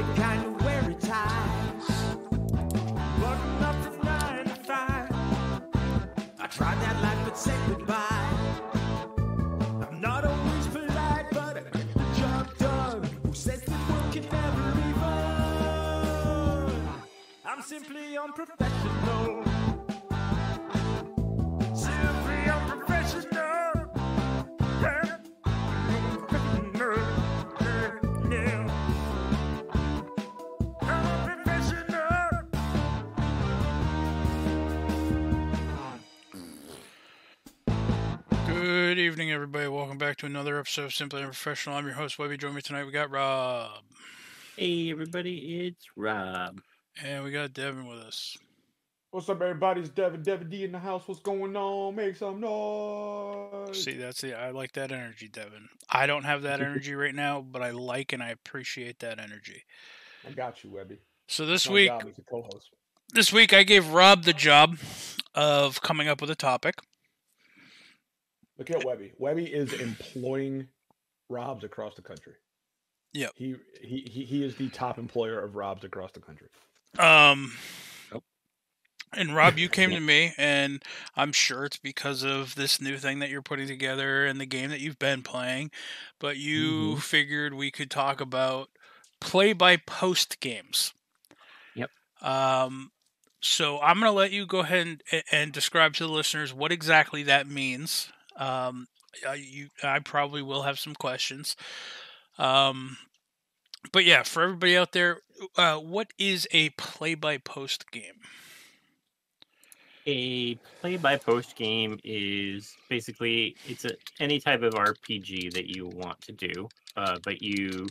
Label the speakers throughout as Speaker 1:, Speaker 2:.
Speaker 1: the kind of wear it ties. Button up from 9 to 5. I tried that life but said goodbye. I'm not always polite, but I get the job done. Who says that work can never be fun? I'm simply unprofessional. Simply unprofessional. Yeah.
Speaker 2: Good evening, everybody. Welcome back to another episode of Simply Unprofessional. I'm your host, Webby. Joining me tonight, we got Rob.
Speaker 3: Hey, everybody, it's Rob.
Speaker 2: And we got Devin with us.
Speaker 4: What's up, everybody? It's Devin. Devin D in the house. What's going on? Make some noise.
Speaker 2: See, I like that energy, Devin. I don't have that energy right now, but I like and I appreciate that energy.
Speaker 4: I got you, Webby.
Speaker 2: So this
Speaker 4: My
Speaker 2: week,
Speaker 4: job as a co-host.
Speaker 2: I gave Rob the job of coming up with a topic.
Speaker 4: Look at Webby. Webby is employing Robs across the country.
Speaker 2: Yep.
Speaker 4: He is the top employer of Robs across the country.
Speaker 2: And Rob, you came to me, and I'm sure it's because of this new thing that you're putting together and the game that you've been playing, but you figured we could talk about play-by-post games.
Speaker 3: Yep.
Speaker 2: So I'm going to let you go ahead and describe to the listeners what exactly that means. I probably will have some questions. But yeah, for everybody out there, what is a play-by-post game?
Speaker 3: A play-by-post game is basically any type of RPG that you want to do, but you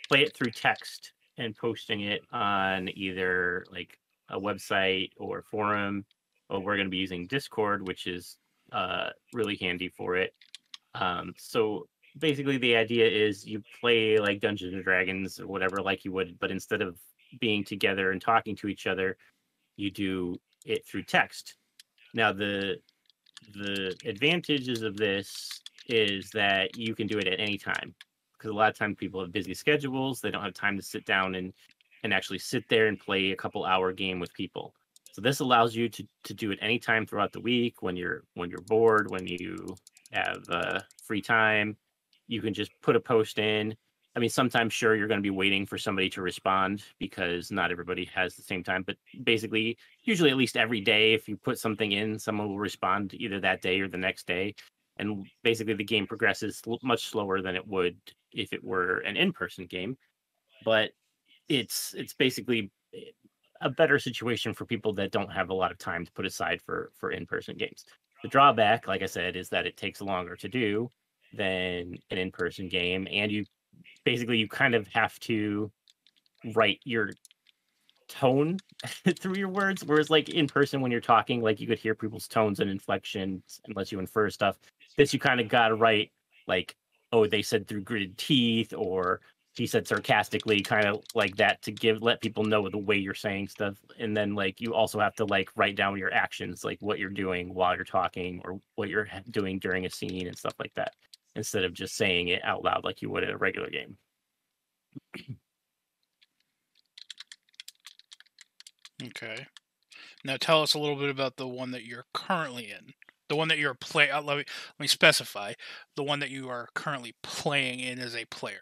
Speaker 3: play it through text and posting it on either like a website or forum. Or we're going to be using Discord, which is really handy for it. So basically, the idea is you play like Dungeons and Dragons or whatever, like you would, but instead of being together and talking to each other, you do it through text. Now, the advantages of this is that you can do it at any time, because a lot of times people have busy schedules. They don't have time to sit down and actually sit there and play a couple-hour game with people. So this allows you to do it anytime throughout the week when you're bored, when you have free time. You can just put a post in. I mean, sometimes, sure, you're going to be waiting for somebody to respond because not everybody has the same time. But basically, usually at least every day, if you put something in, someone will respond either that day or the next day. And basically, the game progresses much slower than it would if it were an in-person game. But it's basically a better situation for people that don't have a lot of time to put aside for in-person games. The drawback, like I said, is that it takes longer to do than an in-person game, and you kind of have to write your tone through your words, whereas like in person when you're talking, like you could hear people's tones and inflections unless you infer stuff. This you kind of gotta write like, oh, they said through gritted teeth, or he said sarcastically, kind of like that, to let people know the way you're saying stuff. And then like you also have to like write down your actions, like what you're doing while you're talking or what you're doing during a scene and stuff like that, instead of just saying it out loud like you would in a regular game.
Speaker 2: Okay. Now tell us a little bit about the one that you're currently in. The one that you're playing. Let me specify. The one that you are currently playing in as a player.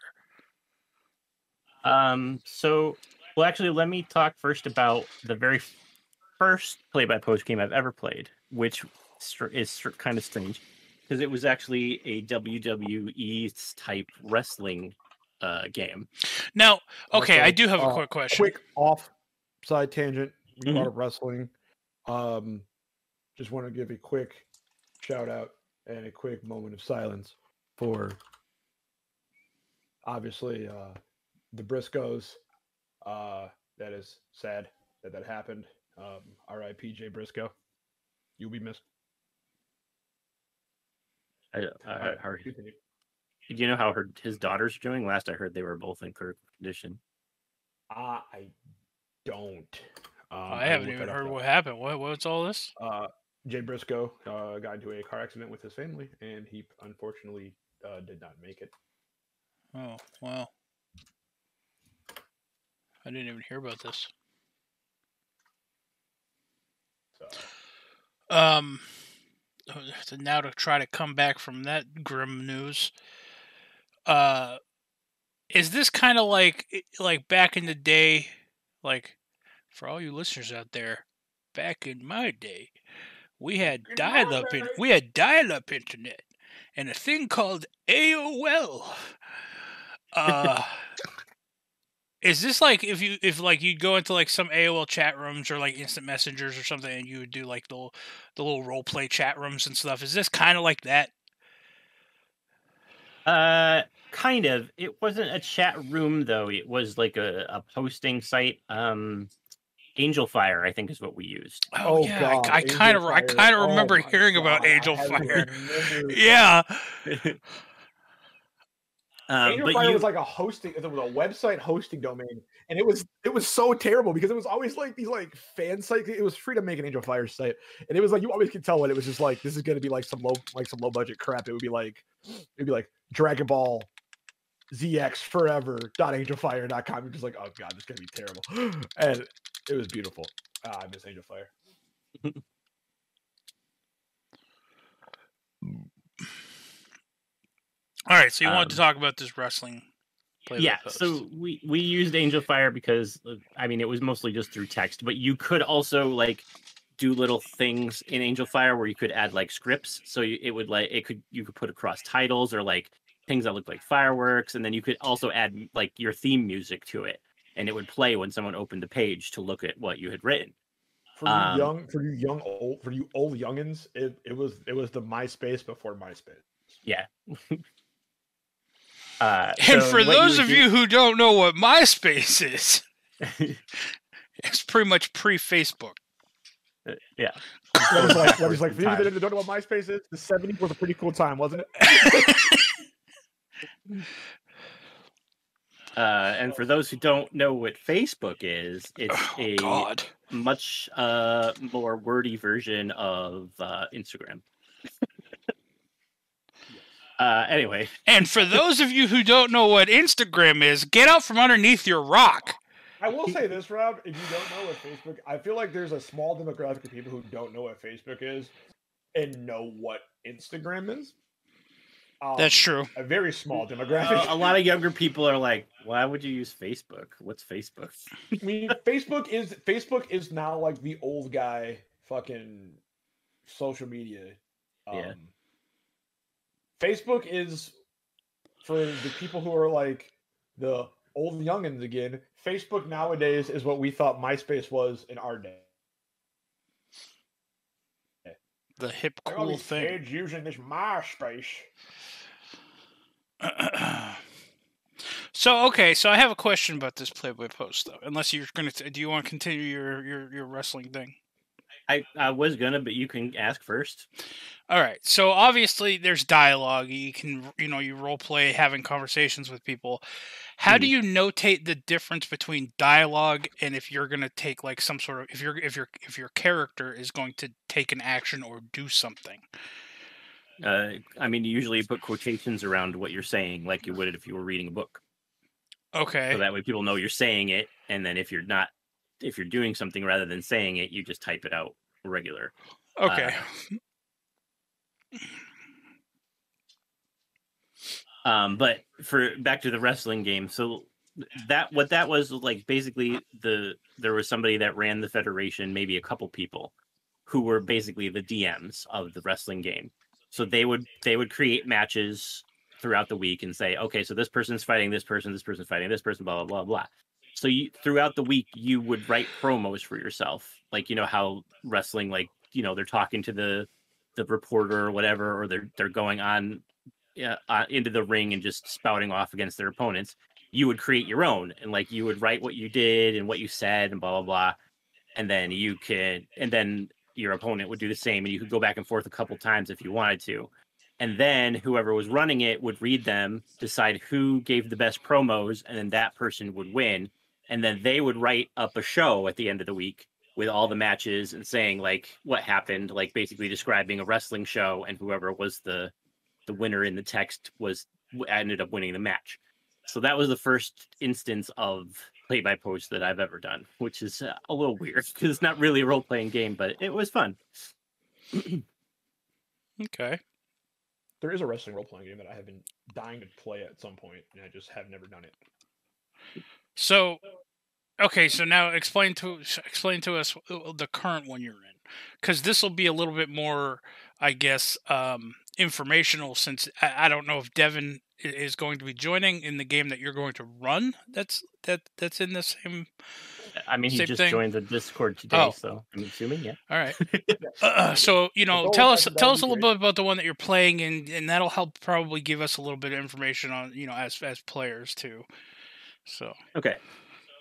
Speaker 3: Actually, let me talk first about the very first play-by-post game I've ever played, which is kind of strange, because it was actually a WWE type wrestling game.
Speaker 2: Now, okay, I do have a quick question.
Speaker 4: Quick off-side tangent. We brought up wrestling. Just want to give a quick shout-out and a quick moment of silence for, obviously, the Briscoes. That is sad that happened. R.I.P. Jay Briscoe. You'll be missed.
Speaker 3: Do you know how his daughters are doing? Last I heard, they were both in critical condition.
Speaker 4: I don't.
Speaker 2: I haven't even heard what happened. What's all this?
Speaker 4: Jay Briscoe got into a car accident with his family, and he unfortunately did not make it.
Speaker 2: Oh, wow. I didn't even hear about this.
Speaker 4: So.
Speaker 2: So now to try to come back from that grim news, is this kind of like back in the day, like for all you listeners out there, back in my day, we had dial-up internet and a thing called AOL. Is this like if you'd go into like some AOL chat rooms or like instant messengers or something, and you would do like the little role play chat rooms and stuff? Is this kind of like that?
Speaker 3: Kind of. It wasn't a chat room though. It was like a posting site. Angel Fire, I think, is what we used.
Speaker 2: Oh yeah,
Speaker 4: God,
Speaker 2: I kind of remember hearing about Angel Fire. Yeah.
Speaker 4: Angel Fire was like a hosting. It was a website hosting domain, and it was so terrible because it was always like these like fan sites. It was free to make an Angel Fire site, and it was like you always could tell when it was just like this is going to be like some low budget crap. It would be like Dragon Ball ZX forever.angelfire.com. You're just like, oh god, this is going to be terrible, and it was beautiful. I miss Angel Fire.
Speaker 2: All right, so you wanted to talk about this wrestling play?
Speaker 3: Yeah, so we used Angel Fire because I mean it was mostly just through text, but you could also like do little things in Angel Fire where you could add like scripts, so you could put across titles or like things that look like fireworks, and then you could also add like your theme music to it, and it would play when someone opened the page to look at what you had written.
Speaker 4: For you old youngins, it was the MySpace before MySpace.
Speaker 3: Yeah.
Speaker 2: And for those of you who don't know what MySpace is, it's pretty much pre-Facebook.
Speaker 3: Yeah.
Speaker 4: Webby's like, for you that don't know what MySpace is, the 70s was a pretty cool time, wasn't it?
Speaker 3: And for those who don't know what Facebook is, it's much more wordy version of Instagram. Anyway.
Speaker 2: And for those of you who don't know what Instagram is, get out from underneath your rock.
Speaker 4: I will say this, Rob, if you don't know what Facebook, I feel like there's a small demographic of people who don't know what Facebook is and know what Instagram is.
Speaker 2: That's true.
Speaker 4: A very small demographic.
Speaker 3: A lot of younger people are like, why would you use Facebook? What's Facebook?
Speaker 4: I mean, Facebook is now like the old guy fucking social media.
Speaker 3: Yeah.
Speaker 4: Facebook is for the people who are like the old youngins again. Facebook nowadays is what we thought MySpace was in our day.
Speaker 2: The hip cool thing.
Speaker 4: Kids using this MySpace.
Speaker 2: So I have a question about this Playboy post though. Unless you're gonna, do you want to continue your wrestling thing?
Speaker 3: I was gonna, but you can ask first.
Speaker 2: All right. So obviously there's dialogue. You can, you role play having conversations with people. How do you notate the difference between dialogue and if you're going to take like some sort of, if your character is going to take an action or do something?
Speaker 3: I mean, you usually put quotations around what you're saying, like you would if you were reading a book.
Speaker 2: Okay.
Speaker 3: So that way people know you're saying it. And then if you're doing something rather than saying it, you just type it out regular.
Speaker 2: Okay.
Speaker 3: But back to the wrestling game. So that was like basically there was somebody that ran the federation, maybe a couple people who were basically the DMs of the wrestling game. So they would create matches throughout the week and say, okay, so this person's fighting this person's fighting this person, blah, blah, blah, blah. So throughout the week, you would write promos for yourself. Like, how wrestling, like, they're talking to the reporter or whatever, or they're going on into the ring and just spouting off against their opponents. You would create your own, and like you would write what you did and what you said and blah, blah, blah. And then then your opponent would do the same, and you could go back and forth a couple times if you wanted to. And then whoever was running it would read them, decide who gave the best promos, and then that person would win. And then they would write up a show at the end of the week with all the matches and saying like what happened, like basically describing a wrestling show, and whoever was the winner in the text ended up winning the match. So that was the first instance of play-by-post that I've ever done, which is a little weird because it's not really a role-playing game, but it was fun.
Speaker 2: Okay.
Speaker 4: There is a wrestling role-playing game that I have been dying to play at some point, and I just have never done it.
Speaker 2: So, okay, so now explain to us the current one you're in, because this will be a little bit more, I guess, informational. Since I don't know if Devin is going to be joining in the game that you're going to run. That's in the same.
Speaker 3: I mean, he
Speaker 2: Same
Speaker 3: just
Speaker 2: thing?
Speaker 3: joined the Discord today,
Speaker 2: Oh.
Speaker 3: so I'm assuming, yeah.
Speaker 2: All right.
Speaker 4: Yeah.
Speaker 2: So
Speaker 4: all
Speaker 2: tell us
Speaker 4: that would
Speaker 2: a
Speaker 4: be
Speaker 2: little
Speaker 4: great.
Speaker 2: bit about the one that you're playing, and that'll help probably give us a little bit of information on as players too. So
Speaker 3: Okay.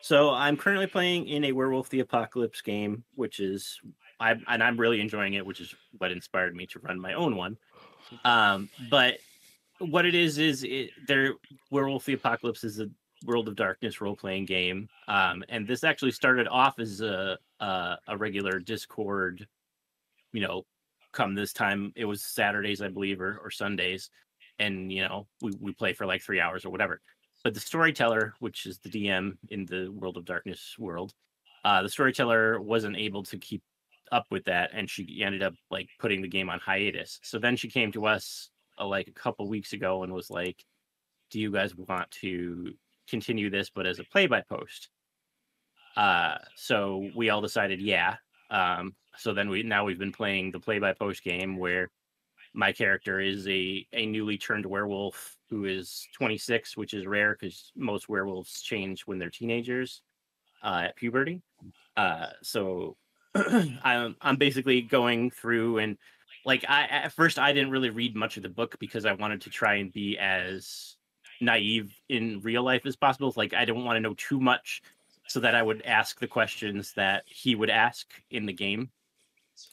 Speaker 3: So I'm currently playing in a Werewolf the Apocalypse game, which is I'm really enjoying it, which is what inspired me to run my own one. But what it is Werewolf the Apocalypse is a World of Darkness role-playing game. And this actually started off as a regular Discord, come this time. It was Saturdays, I believe, or Sundays. And, we play for like 3 hours or whatever. But the storyteller, which is the DM in the World of Darkness world, the storyteller wasn't able to keep up with that, and she ended up like putting the game on hiatus. So then she came to us like a couple weeks ago and was like, "Do you guys want to continue this, but as a play-by-post?" So we all decided, yeah. So then we've been playing the play-by-post game where my character is a newly turned werewolf who is 26, which is rare because most werewolves change when they're teenagers at puberty. So I'm basically going through and at first I didn't really read much of the book because I wanted to try and be as naive in real life as possible. Like I don't want to know too much so that I would ask the questions that he would ask in the game.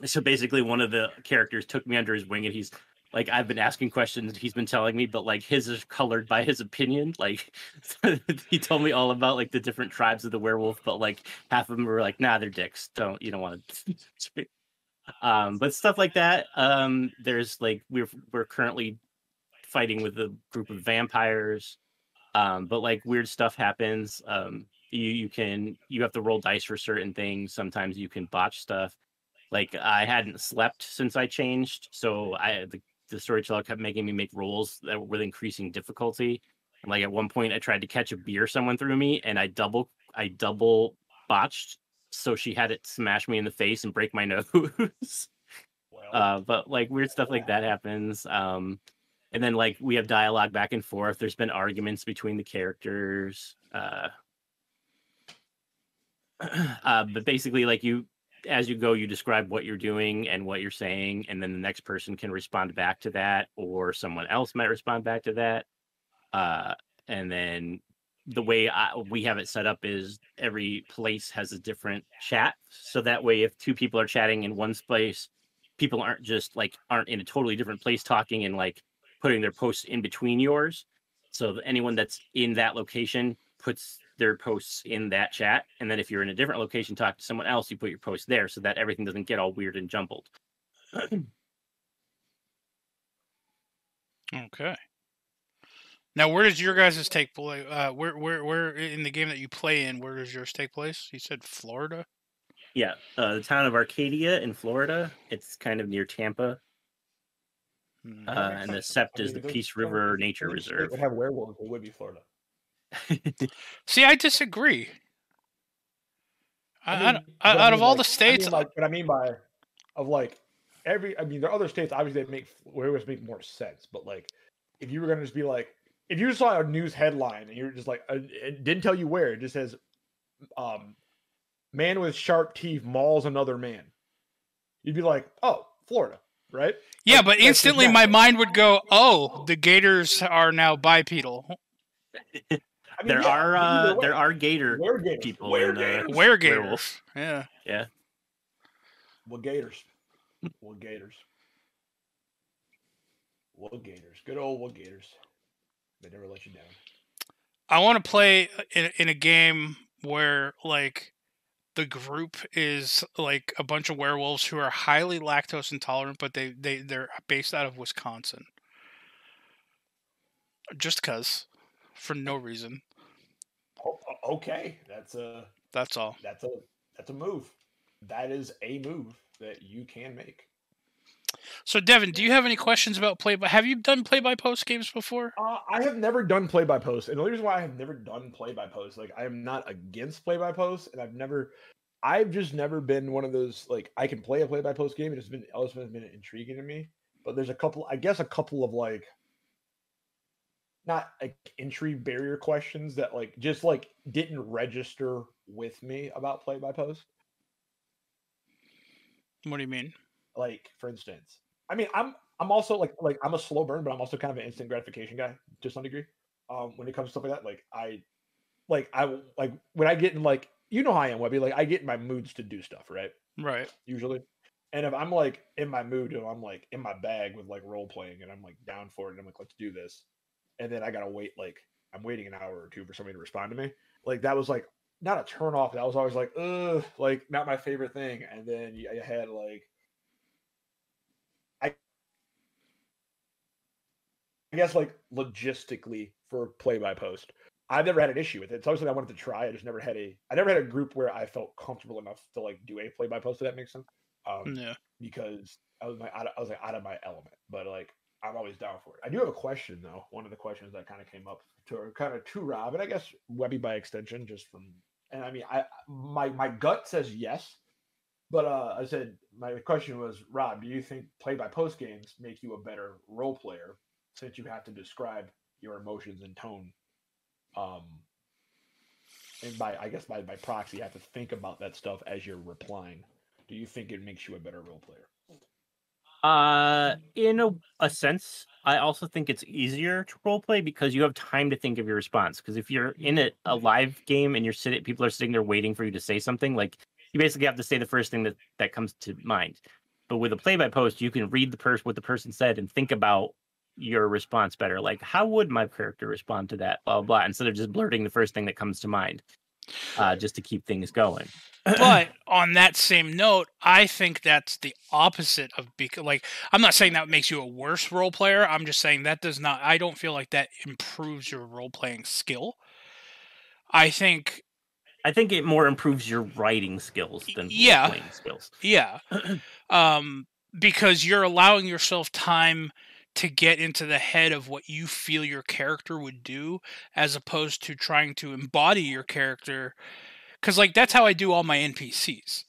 Speaker 3: So basically one of the characters took me under his wing and he's like, I've been asking questions he's been telling me, but like his is colored by his opinion. Like he told me all about like the different tribes of the werewolf, but like half of them were like, nah, they're dicks. You don't want to. But stuff like that. There's like, we're currently fighting with a group of vampires. But like weird stuff happens. You have to roll dice for certain things. Sometimes you can botch stuff. Like I hadn't slept since I changed, so the storyteller kept making me make rolls that were with increasing difficulty. And like at one point, I tried to catch a beer someone threw me, and I double botched, so she had it smash me in the face and break my nose. But like weird stuff like that happens. And then like we have dialogue back and forth. There's been arguments between the characters. But basically, like as you go, you describe what you're doing and what you're saying, and then the next person can respond back to that, or someone else might respond back to that. And then the way we have it set up is every place has a different chat. So that way, if two people are chatting in one place, people aren't in a totally different place talking and like putting their posts in between yours. So anyone that's in that location puts their posts in that chat, and then if you're in a different location talk to someone else, you put your post there so that everything doesn't get all weird and jumbled.
Speaker 2: okay. Now, where does your guys' take place? Where in the game that you play in? Where does yours take place? You said Florida.
Speaker 3: Yeah, the town of Arcadia in Florida. It's kind of near Tampa. And the Sept is the Peace River Nature Reserve.
Speaker 4: Would have werewolves. It would be Florida.
Speaker 2: See, I disagree.
Speaker 4: Out
Speaker 2: of all the states,
Speaker 4: there are other states obviously that make werewolves make more sense. But like, if you were gonna just be like, if you saw a news headline and you were just like, it didn't tell you where, it just says, man with sharp teeth mauls another man, you'd be like, oh, Florida, right?
Speaker 2: Yeah, but instantly my mind would go, oh, the gators are now bipedal.
Speaker 3: There are gator people in
Speaker 2: Were-gators. Yeah.
Speaker 3: Yeah.
Speaker 4: What gators? What gators? What gators? Good old what gators. They never let you down.
Speaker 2: I want to play in a game where like the group is like a bunch of werewolves who are highly lactose intolerant, but they're based out of Wisconsin. Just 'cause. For no reason.
Speaker 4: Okay, that's
Speaker 2: all.
Speaker 4: That's a move. That is a move that you can make.
Speaker 2: So, Devin, do you have any questions about Have you done play-by-post games before?
Speaker 4: I have never done play-by-post, and the only reason why I have never done play-by-post, like I am not against play-by-post, and I've just never been one of those like I can play a play-by-post game. It's always been intriguing to me, but there's a couple of like not like entry barrier questions that like just like didn't register with me about play-by-post.
Speaker 2: What do you mean?
Speaker 4: Like, for instance, I mean, I'm also like I'm a slow burn, but I'm also kind of an instant gratification guy to some degree. When it comes to stuff like that, like when I get in like you know how I am, Webby. Like I get in my moods to do stuff, right?
Speaker 2: Right.
Speaker 4: Usually, and if I'm like in my mood and I'm like in my bag with like role playing and I'm like down for it and I'm like let's do this, and then I gotta wait like I'm waiting an hour or two for somebody to respond to me. Like that was like not a turn off. That was always like ugh, like not my favorite thing. And then you had like. I guess like logistically for play-by-post, I've never had an issue with it. It's always something I wanted to try. I never had a group where I felt comfortable enough to like do a play-by-post. If that makes sense.
Speaker 2: Yeah.
Speaker 4: Because I was out of my element, but like I'm always down for it. I do have a question though. One of the questions that kind of came up to Rob, and I guess Webby by extension, just from. And I mean, my gut says yes, but I said my question was, Rob, do you think play-by-post games make you a better role player? Since you have to describe your emotions and tone, and by proxy, you have to think about that stuff as you're replying. Do you think it makes you a better role player?
Speaker 3: In a sense, I also think it's easier to role play because you have time to think of your response. Because if you're in a live game and people are sitting there waiting for you to say something, like you basically have to say the first thing that comes to mind. But with a play-by-post, you can read what the person said and think about your response better. Like, how would my character respond to that? Blah, blah, blah, instead of just blurting the first thing that comes to mind, just to keep things going.
Speaker 2: But on that same note, I think that's the opposite of like I'm not saying that makes you a worse role player. I'm just saying that does not. I don't feel like that improves your role playing skill. I think
Speaker 3: it more improves your writing skills than role playing skills.
Speaker 2: Yeah. Because you're allowing yourself time to get into the head of what you feel your character would do, as opposed to trying to embody your character. Because like that's how I do all my NPCs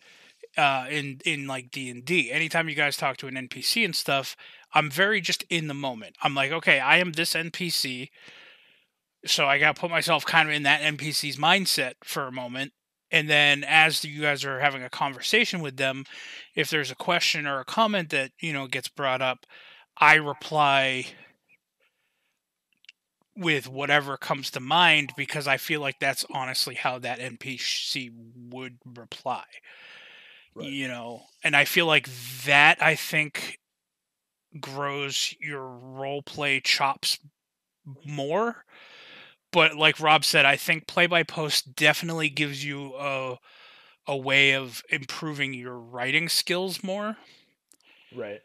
Speaker 2: in like D&D. Anytime you guys talk to an NPC and stuff, I'm very just in the moment. I'm like, okay, I am this NPC, so I got to put myself kind of in that NPC's mindset for a moment. And then as you guys are having a conversation with them, if there's a question or a comment that, gets brought up, I reply with whatever comes to mind because I feel like that's honestly how that NPC would reply. Right. And I feel like that, I think, grows your role play chops more. But like Rob said, I think play-by-post definitely gives you a way of improving your writing skills more.
Speaker 4: Right.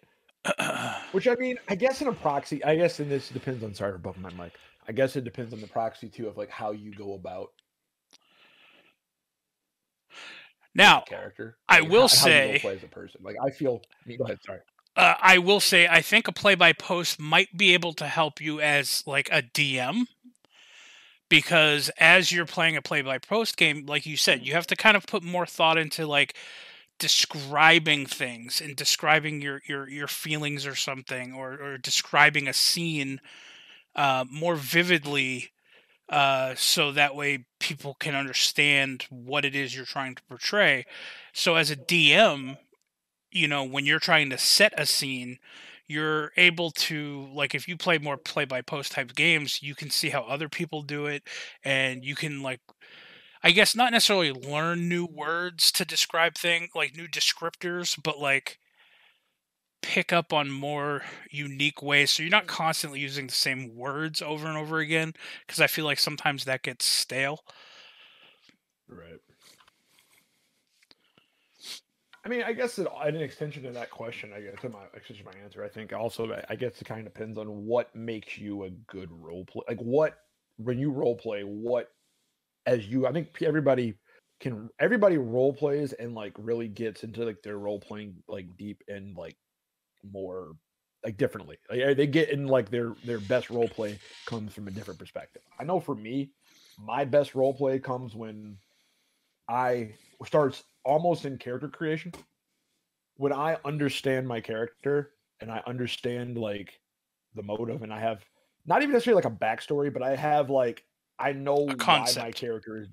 Speaker 4: Which I mean, I guess in a proxy, and this depends on, sorry for bumping my mic. I guess it depends on the proxy too of like how you go about
Speaker 2: now
Speaker 4: character.
Speaker 2: Like, I will say,
Speaker 4: how you play as a person. Like I feel. Go ahead. Sorry.
Speaker 2: I will say, I think a play-by-post might be able to help you as like a DM. Because as you're playing a play-by-post game, like you said, you have to kind of put more thought into like describing things and describing your feelings or something, or describing a scene more vividly, so that way people can understand what it is you're trying to portray. So as a DM, when you're trying to set a scene, you're able to, like, if you play more play-by-post type games, you can see how other people do it, and you can, like, I guess not necessarily learn new words to describe things, like new descriptors, but like pick up on more unique ways. So you're not constantly using the same words over and over again, because I feel like sometimes that gets stale.
Speaker 4: Right. I mean, I guess in an extension to that question, I guess to my answer, I think also, I guess it kind of depends on what makes you a good role play. Like when you role play, what as you, I think everybody role plays and like really gets into like their role playing like deep and like more like differently. Like, they get in like their best role play comes from a different perspective. I know for me, my best role play comes when I starts almost in character creation. When I understand my character and I understand like the motive, and I have not even necessarily like a backstory, but I have like I know why my character is.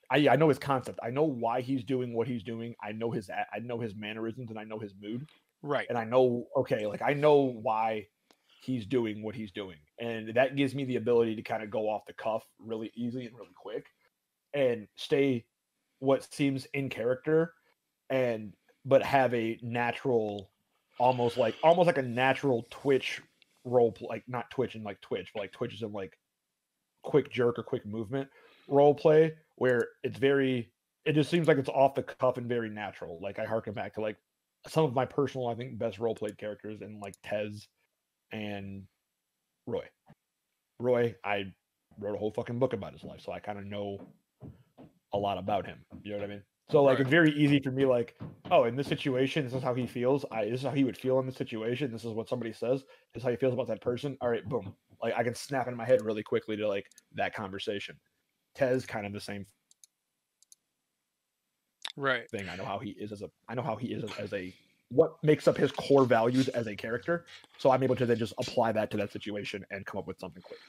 Speaker 4: I know his concept. I know why he's doing what he's doing. I know his mannerisms and I know his mood.
Speaker 2: Right.
Speaker 4: And I know, okay, like I know why he's doing what he's doing. And that gives me the ability to kind of go off the cuff really easy and really quick and stay what seems in character but have a natural almost like a natural Twitch role play, like not Twitch and like Twitch, but like Twitch is in like quick jerk or quick movement role play where it just seems like it's off the cuff and very natural. Like I harken back to like some of my personal, I think, best role played characters in like Tez and Roy. I wrote a whole fucking book about his life, so I kind of know a lot about him. You know what I mean? So like it's very easy for me, like, oh, in this situation, this is how he feels. This is how he would feel in this situation. This is what somebody says. This is how he feels about that person. All right, boom. Like I can snap in my head really quickly to like that conversation. Tez kind of the same thing. I know how he is as a what makes up his core values as a character. So I'm able to then just apply that to that situation and come up with something quick.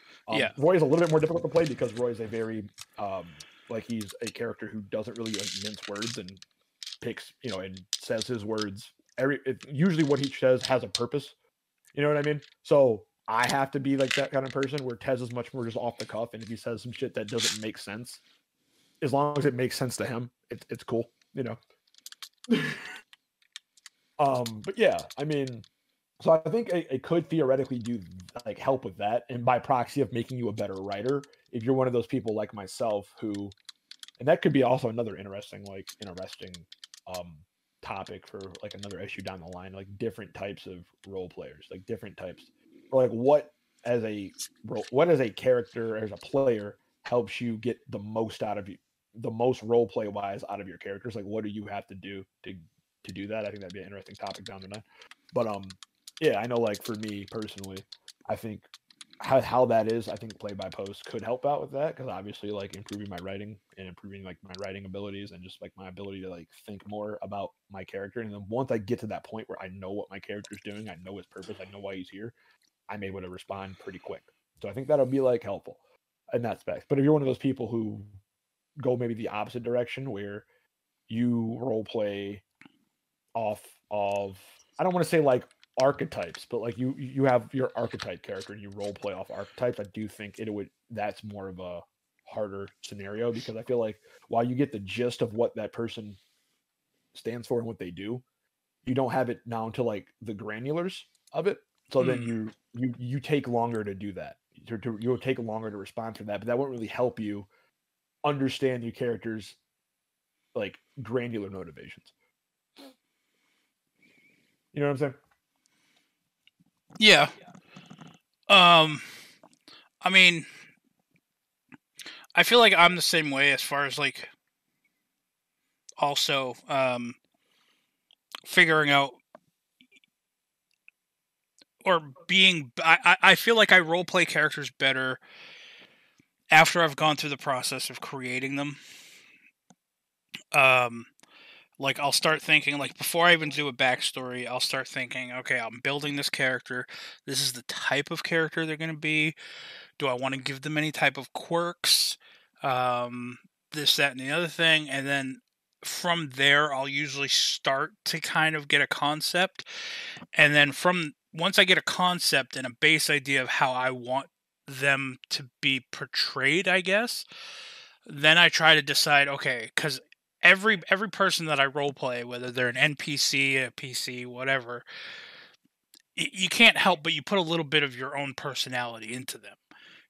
Speaker 4: Roy is a little bit more difficult to play because Roy is a very like he's a character who doesn't really like mince words and picks, and says his words. Usually what he says has a purpose. You know what I mean? So I have to be like that kind of person where Tez is much more just off the cuff. And if he says some shit that doesn't make sense, as long as it makes sense to him, it's cool, But yeah, I mean, so I think it could theoretically do like help with that, and by proxy of making you a better writer, if you're one of those people like myself who, and that could be also another interesting topic for like another issue down the line, like different types of role players, like different types, or like what as a character, as a player, helps you get the most out of you, the most role play wise out of your characters. Like, what do you have to do to do that? I think that'd be an interesting topic down the line. But yeah, I know like for me personally, I think how that is, I think play by post could help out with that, because obviously like improving my writing and improving like my writing abilities and just like my ability to like think more about my character. And then once I get to that point where I know what my character's doing, I know his purpose, I know why he's here, I'm able to respond pretty quick. So I think that'll be like helpful in that aspect. But if you're one of those people who go maybe the opposite direction where you role play off of, I don't want to say like archetypes, but like you have your archetype character and you role play off archetypes, I do think that's more of a harder scenario, because I feel like while you get the gist of what that person stands for and what they do, you don't have it down to like the granulars of it. So then you take longer to do that. You'll take longer to respond to that, but that won't really help you understand your character's like granular motivations. You know what I'm saying?
Speaker 2: Yeah. I mean, I feel like I'm the same way as far as like also figuring out or being. I feel like I roleplay characters better after I've gone through the process of creating them. Like I'll start thinking, like before I even do a backstory, I'll start thinking, okay, I'm building this character. This is the type of character they're going to be. Do I want to give them any type of quirks? This, that, and the other thing. And then from there, I'll usually start to kind of get a concept. And then once I get a concept and a base idea of how I want them to be portrayed, I guess, then I try to decide, okay, because every person that I roleplay, whether they're an NPC, a PC, whatever, you can't help but you put a little bit of your own personality into them.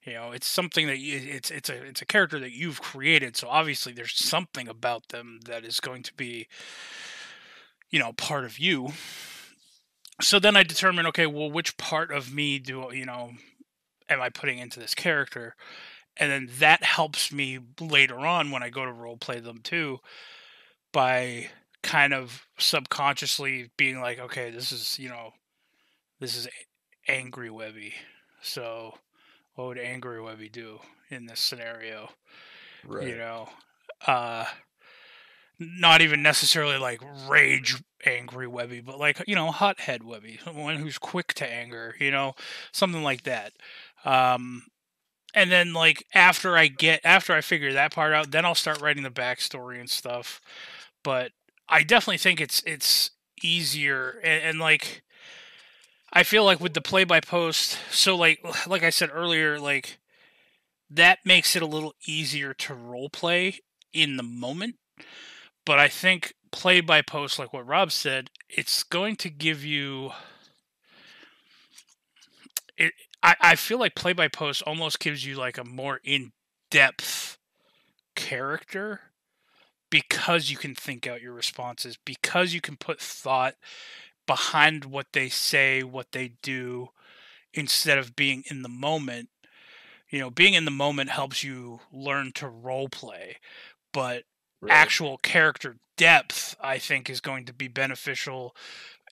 Speaker 2: It's something that it's a character that you've created, so obviously there's something about them that is going to be, part of you. So then I determine, okay, well, which part of me am I putting into this character? and then that helps me later on when I go to role play them too, by kind of subconsciously being like, okay, this is angry Webby. So what would angry Webby do in this scenario?
Speaker 4: Right.
Speaker 2: You know, not even necessarily like rage angry Webby, but like, hothead Webby, someone who's quick to anger, something like that. And then like after I figure that part out, then I'll start writing the backstory and stuff. But I definitely think it's easier, and like I feel like with the play by post, so like I said earlier, like that makes it a little easier to role play in the moment. But I think play by post, like what Rob said, it's going to give you it. I feel like play by post almost gives you like a more in depth character, because you can think out your responses, because you can put thought behind what they say, what they do, instead of being in the moment. Being in the moment helps you learn to role play, but actual character depth, I think, is going to be beneficial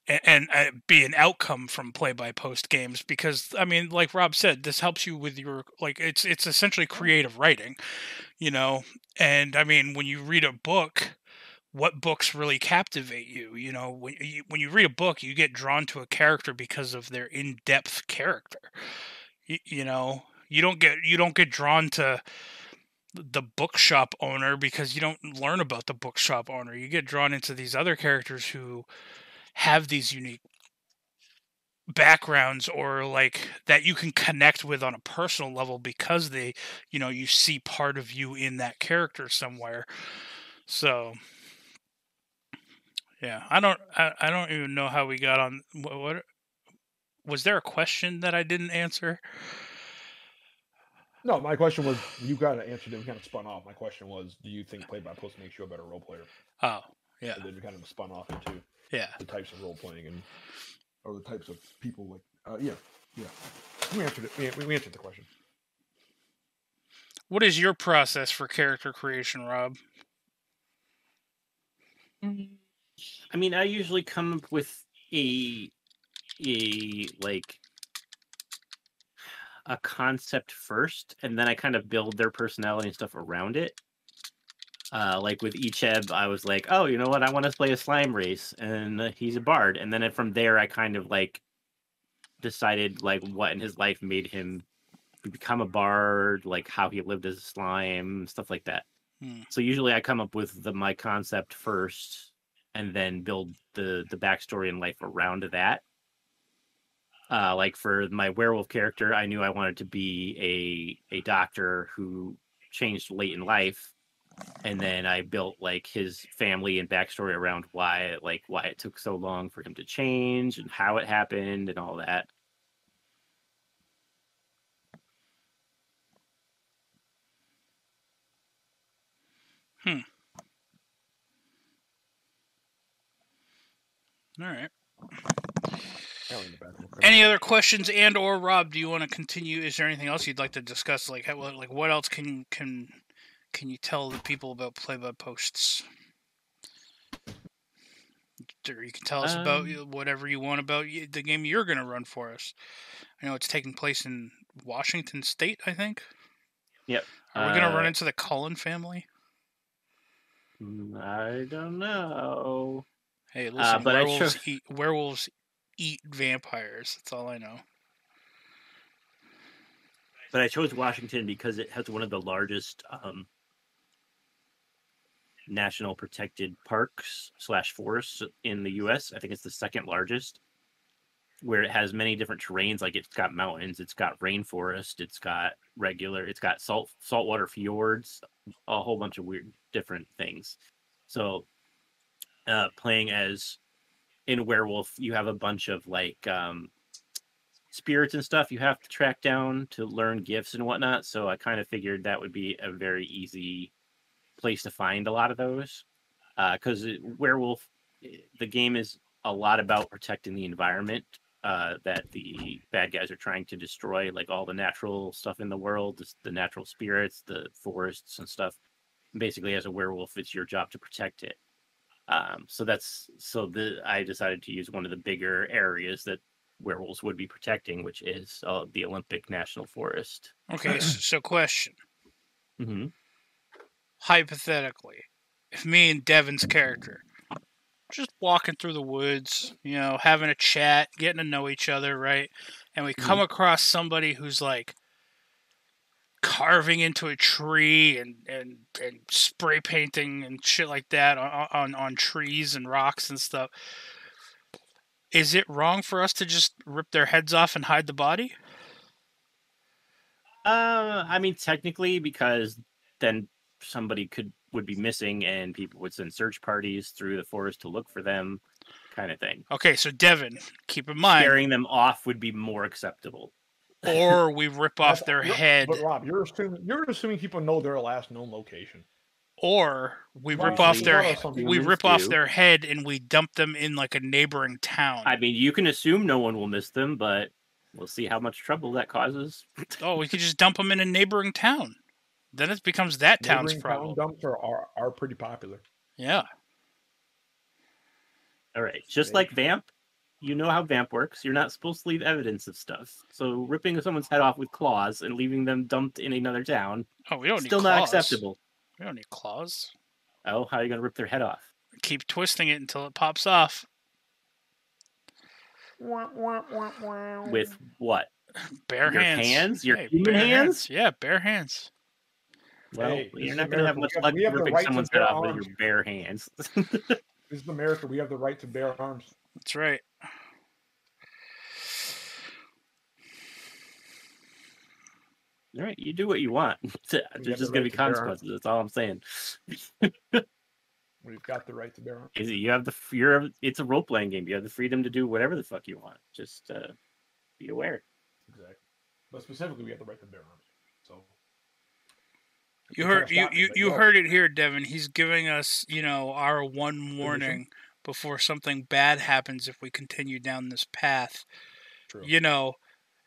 Speaker 2: and be an outcome from play by post games, because I mean, like Rob said, this helps you with your, like, it's essentially creative writing, and I mean, when you read a book, what books really captivate you? When you read a book, you get drawn to a character because of their in-depth character. You don't get drawn to the bookshop owner because you don't learn about the bookshop owner. You get drawn into these other characters who have these unique backgrounds, or like that you can connect with on a personal level, because they, you see part of you in that character somewhere. So yeah, I don't even know how we got on. What was there a question that I didn't answer?
Speaker 4: No, my question was, you kind of answered it. We kind of spun off. My question was, do you think play by post makes you a better role player?
Speaker 2: Oh, yeah.
Speaker 4: And then we kind of spun off into the types of role playing or the types of people. Like, yeah. We answered it. We answered the question.
Speaker 2: What is your process for character creation, Rob?
Speaker 3: I mean, I usually come up with a concept first, and then I kind of build their personality and stuff around it. Like with Echeb, I was like, oh, you know what? I want to play a slime race, and he's a bard. And then from there, I kind of like decided like what in his life made him become a bard, like how he lived as a slime, stuff like that. So usually I come up with my concept first, and then build the backstory and life around that. Like for my werewolf character, I knew I wanted to be a doctor who changed late in life, and then I built like his family and backstory around why it took so long for him to change and how it happened and all that.
Speaker 2: All right. Any other questions, and or Rob, do you want to continue? Is there anything else you'd like to discuss? Like what else can you tell the people about play by posts? Or you can tell us about whatever you want about the game you're going to run for us. I know it's taking place in Washington State, I think.
Speaker 3: Yep.
Speaker 2: Are we going to run into the Cullen family?
Speaker 3: I don't know.
Speaker 2: Hey, listen, werewolves eat vampires. That's all I know.
Speaker 3: But I chose Washington because it has one of the largest national protected parks / forests in the U.S. I think it's the second largest, where it has many different terrains. Like it's got mountains, it's got rainforest, it's got saltwater fjords, a whole bunch of weird different things. So playing as in werewolf, you have a bunch of like spirits and stuff you have to track down to learn gifts and whatnot. So I kind of figured that would be a very easy place to find a lot of those, because werewolf, the game is a lot about protecting the environment that the bad guys are trying to destroy, like all the natural stuff in the world, the natural spirits, the forests and stuff. Basically, as a werewolf, it's your job to protect it. I decided to use one of the bigger areas that werewolves would be protecting, which is the Olympic National Forest.
Speaker 2: Okay, so question.
Speaker 3: Mm-hmm.
Speaker 2: Hypothetically, if me and Devin's character just walking through the woods, having a chat, getting to know each other, right? And we come across somebody who's like carving into a tree and spray painting and shit like that on trees and rocks and stuff. Is it wrong for us to just rip their heads off and hide the body?
Speaker 3: I mean, technically, because then somebody would be missing and people would send search parties through the forest to look for them, kind of thing.
Speaker 2: Okay, so Devin, keep in mind,
Speaker 3: scaring them off would be more acceptable.
Speaker 2: Or we rip off their head.
Speaker 4: But Rob, you're assuming people know their last known location.
Speaker 2: Or we rip off their head and we dump them in like a neighboring town.
Speaker 3: I mean, you can assume no one will miss them, but we'll see how much trouble that causes.
Speaker 2: Oh, we could just dump them in a neighboring town. Then it becomes that town's problem.
Speaker 4: Town dumps are pretty popular.
Speaker 2: Yeah.
Speaker 3: All right. Just like Vamp, you know how Vamp works. You're not supposed to leave evidence of stuff. So ripping someone's head off with claws and leaving them dumped in another town,
Speaker 2: we don't
Speaker 3: still
Speaker 2: need
Speaker 3: not
Speaker 2: claws.
Speaker 3: acceptable.
Speaker 2: We don't need claws.
Speaker 3: Oh, how are you going to rip their head off?
Speaker 2: Keep twisting it until it pops off.
Speaker 3: With what?
Speaker 2: Bare hands.
Speaker 3: Your human hands?
Speaker 2: Yeah, bare hands.
Speaker 3: Well, you're not going to have much luck ripping someone's head off with your bare hands.
Speaker 4: This is America. We have the right to bear arms.
Speaker 2: That's right.
Speaker 3: All right, you do what you want. There's just going to be consequences. That's all I'm saying.
Speaker 4: We've got the right to bear arms.
Speaker 3: It's a role-playing game. You have the freedom to do whatever the fuck you want. Just be aware.
Speaker 4: Exactly. But specifically, we have the right to bear arms. So
Speaker 2: you heard it here, Devin. He's giving us, our one warning before something bad happens if we continue down this path. True.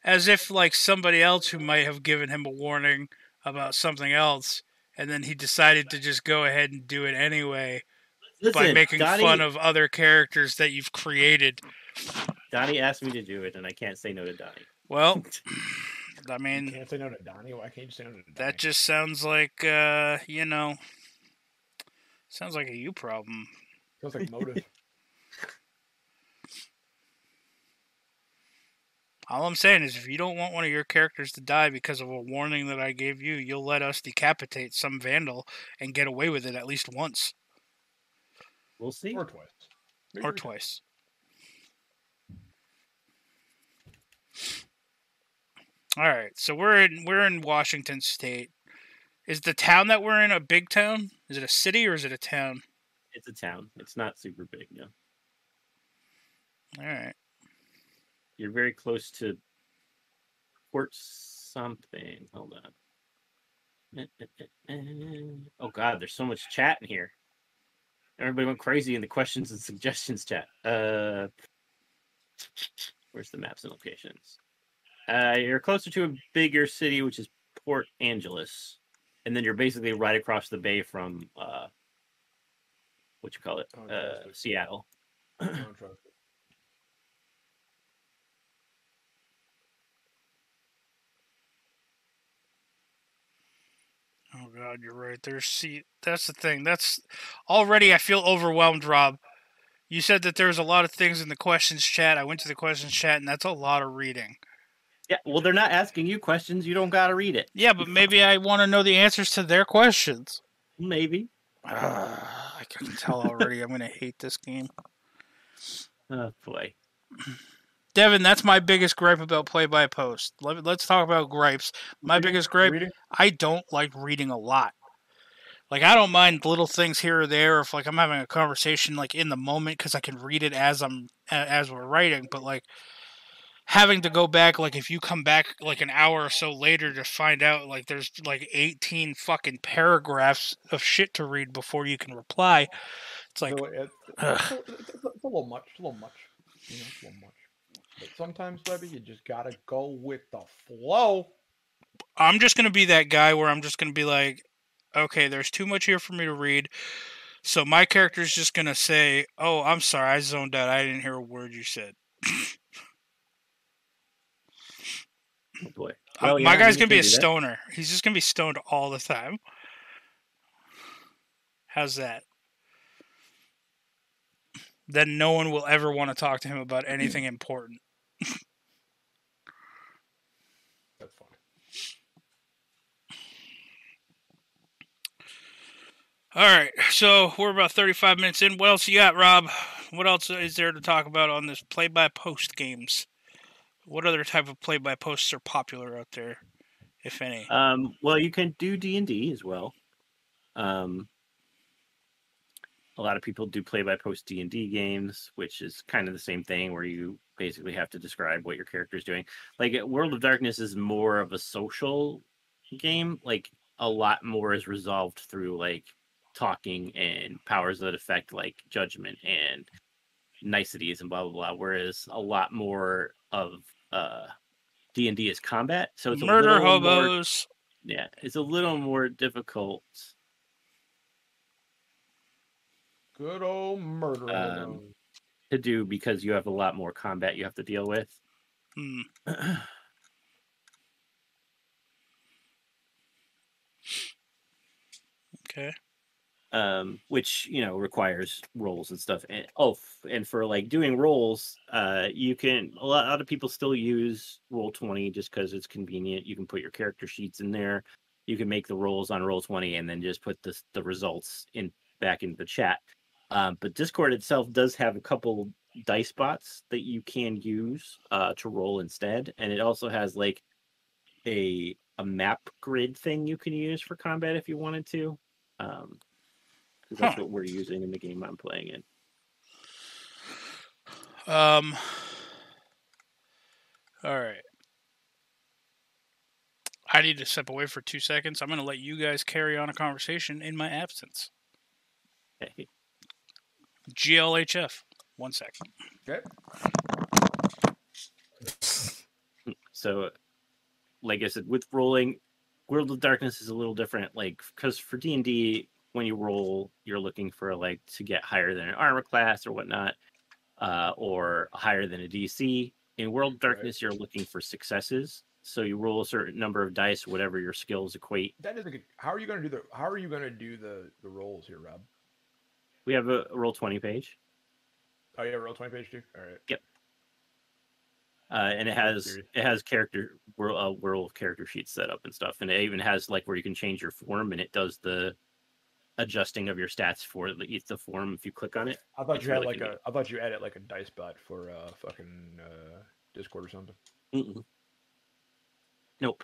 Speaker 2: As if like somebody else who might have given him a warning about something else, and then he decided to just go ahead and do it anyway. By making fun of other characters that you've created.
Speaker 3: Donnie asked me to do it, and I can't say no to Donnie.
Speaker 2: Well, I mean...
Speaker 4: You can't say no to Donnie? Why can't you say no to Donnie?
Speaker 2: That just sounds like, sounds like a you problem.
Speaker 4: Sounds like motive.
Speaker 2: All I'm saying is if you don't want one of your characters to die because of a warning that I gave you, you'll let us decapitate some vandal and get away with it at least once.
Speaker 3: We'll see.
Speaker 4: Or twice.
Speaker 2: Or twice. All right, so we're in Washington State. Is the town that we're in a big town? Is it a city or is it a town?
Speaker 3: It's a town. It's not super big, no.
Speaker 2: All right.
Speaker 3: You're very close to Port something. Hold on. Oh God, there's so much chat in here. Everybody went crazy in the questions and suggestions chat. Where's the maps and locations? You're closer to a bigger city, which is Port Angeles. And then you're basically right across the bay from, Seattle.
Speaker 2: Oh God, you're right. That's the thing. That's already I feel overwhelmed, Rob. You said that there's a lot of things in the questions chat. I went to the questions chat, and that's a lot of reading.
Speaker 3: Yeah, well, they're not asking you questions. You don't got to read it.
Speaker 2: Yeah, but maybe I want to know the answers to their questions.
Speaker 3: Maybe.
Speaker 2: I can tell already. I'm going to hate this game.
Speaker 3: Oh, boy.
Speaker 2: Devin, that's my biggest gripe about play-by-post. Let's talk about gripes. My biggest gripe, I don't like reading a lot. Like, I don't mind little things here or there if, like, I'm having a conversation, like, in the moment because I can read it as we're writing. But, like, having to go back, like, if you come back, like, an hour or so later to find out, like, there's, like, 18 fucking paragraphs of shit to read before you can reply. It's like...
Speaker 4: It's a little much. It's a little much. It's a little much. But sometimes, Webby, you just gotta go with the flow.
Speaker 2: I'm just going to be that guy where I'm just going to be like, okay, there's too much here for me to read. So my character's just going to say, oh, I'm sorry, I zoned out. I didn't hear a word you said.
Speaker 3: Oh boy. Well,
Speaker 2: My guy's
Speaker 3: you
Speaker 2: going to be
Speaker 3: can
Speaker 2: a
Speaker 3: do that.
Speaker 2: stoner. He's just going to be stoned all the time. How's that? Then no one will ever want to talk to him about anything important.
Speaker 4: That's funny.
Speaker 2: All right, so we're about 35 minutes in. What else you got, Rob? What else is there to talk about on this play-by-post games? What other type of play-by-posts are popular out there, if any?
Speaker 3: Well, you can do D&D as well. A lot of people do play-by-post D&D games, which is kind of the same thing, where you basically have to describe what your character is doing. Like, World of Darkness is more of a social game. Like, a lot more is resolved through, like, talking and powers that affect, like, judgment and niceties and blah, blah, blah. Whereas a lot more of D&D is combat. So it's
Speaker 2: Murder
Speaker 3: a little
Speaker 2: hobos.
Speaker 3: more... Yeah, it's a little more difficult...
Speaker 4: Good old murder.
Speaker 3: to do because you have a lot more combat you have to deal with.
Speaker 2: Okay.
Speaker 3: Which requires rolls and stuff. And for like doing rolls, you can a lot of people still use Roll20 just because it's convenient. You can put your character sheets in there. You can make the rolls on Roll20 and then just put the results back into the chat. But Discord itself does have a couple dice bots that you can use to roll instead, and it also has like a map grid thing you can use for combat if you wanted to. Because that's what we're using in the game I'm playing in.
Speaker 2: All right. I need to step away for 2 seconds. I'm going to let you guys carry on a conversation in my absence.
Speaker 3: Okay.
Speaker 2: GLHF. 1 second.
Speaker 4: Okay.
Speaker 3: So, like I said, with rolling, World of Darkness is a little different. Like, because for D&D, when you roll, you're looking for like to get higher than an armor class or whatnot, or higher than a DC. In World of Darkness, you're looking for successes. So you roll a certain number of dice, whatever your skills equate.
Speaker 4: That is a good. How are you going to do the rolls here, Rob?
Speaker 3: We have a Roll20 page.
Speaker 4: Oh, you have a Roll20 page too. All right.
Speaker 3: Yep. And it has character world character sheets set up and stuff, and it even has like where you can change your form, and it does the adjusting of your stats for the form if you click on it.
Speaker 4: I thought you had I thought you added like a dice bot for fucking Discord or something.
Speaker 3: Mm-mm. Nope.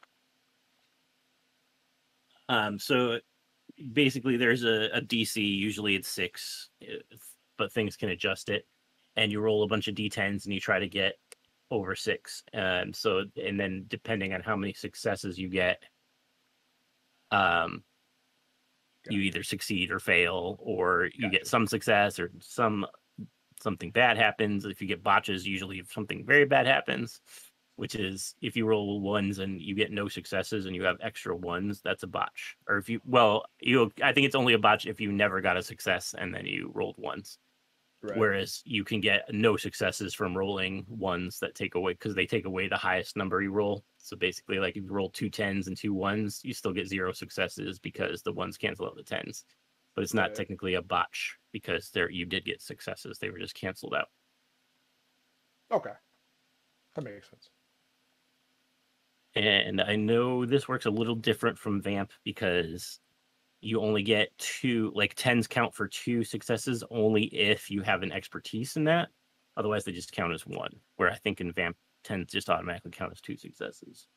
Speaker 3: So basically, there's a DC. Usually it's 6, but things can adjust it, and you roll a bunch of D10s and you try to get over 6. And then depending on how many successes you get, you either succeed or fail, or you get some success or something bad happens. If you get botches, usually something very bad happens, which is if you roll ones and you get no successes and you have extra ones, that's a botch. Or if I think it's only a botch if you never got a success and then you rolled ones. Right. Whereas you can get no successes from rolling ones that take away, because they take away the highest number you roll. So basically, like if you roll 2 10s and 2 1s, you still get 0 successes because the ones cancel out the 10s. But it's not technically a botch because you did get successes. They were just canceled out.
Speaker 4: Okay. That makes sense.
Speaker 3: And I know this works a little different from Vamp because you only get 2, like 10s count for 2 successes only if you have an expertise in that. Otherwise, they just count as 1. Where I think in Vamp, 10s just automatically count as 2 successes.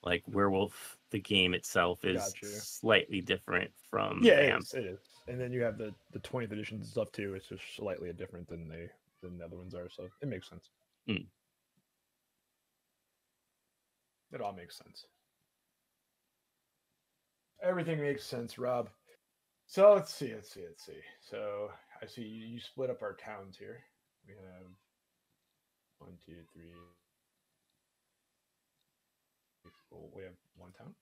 Speaker 3: Like Werewolf, the game itself is slightly different from Vamp.
Speaker 4: It is. And then you have the 20th edition stuff too. It's just slightly different than the other ones are, so it makes sense. It all makes sense. Everything makes sense, Rob. So let's see. So I see you split up our towns here. We have 1, 2, 3. We have one town.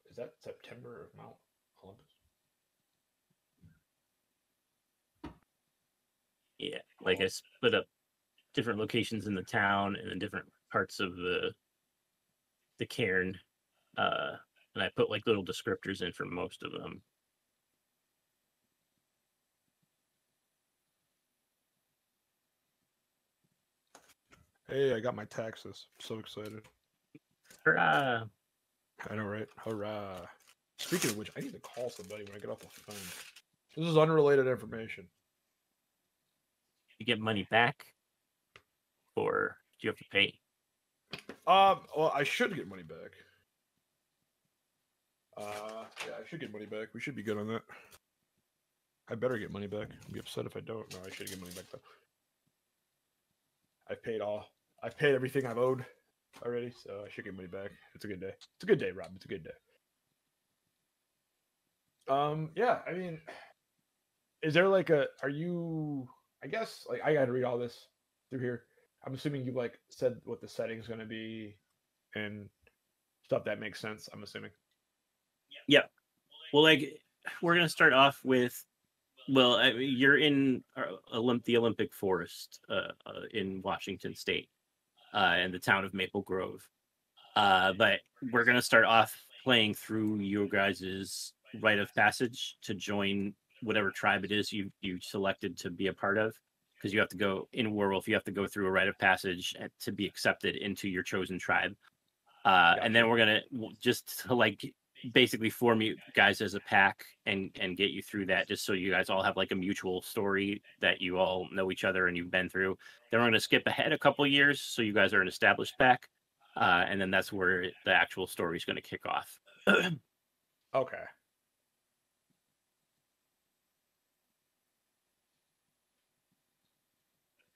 Speaker 4: Is that September of Mount Olympus?
Speaker 3: Yeah, like I split up different locations in the town and then different parts of the cairn, and I put like little descriptors in for most of them.
Speaker 4: Hey, I got my taxes. So excited.
Speaker 3: Hurrah!
Speaker 4: I know, right? Hurrah. Speaking of which, I need to call somebody when I get off the phone. This is unrelated information.
Speaker 3: You get money back, or do you have to pay?
Speaker 4: Well, I should get money back. Yeah, I should get money back. We should be good on that. I better get money back. I'll be upset if I don't. No, I should get money back though. I've paid everything I've owed already, so I should get money back. It's a good day. It's a good day, Rob. It's a good day. Yeah, I mean, is there like are you, I guess, like, I gotta read all this through here. I'm assuming you like said what the setting's gonna be and stuff that makes sense, I'm assuming.
Speaker 3: Yeah. Well, like, we're gonna start off with, well, you're in the Olympic Forest in Washington State, in the town of Maple Grove. But we're gonna start off playing through your guys's rite of passage to join whatever tribe it is you selected to be a part of, because you have to go in Werewolf. You have to go through a rite of passage to be accepted into your chosen tribe. And then we're gonna just like basically form you guys as a pack and get you through that, just so you guys all have like a mutual story that you all know each other and you've been through. Then we're going to skip ahead a couple years so you guys are an established pack, and then that's where the actual story is going to kick off.
Speaker 4: Okay.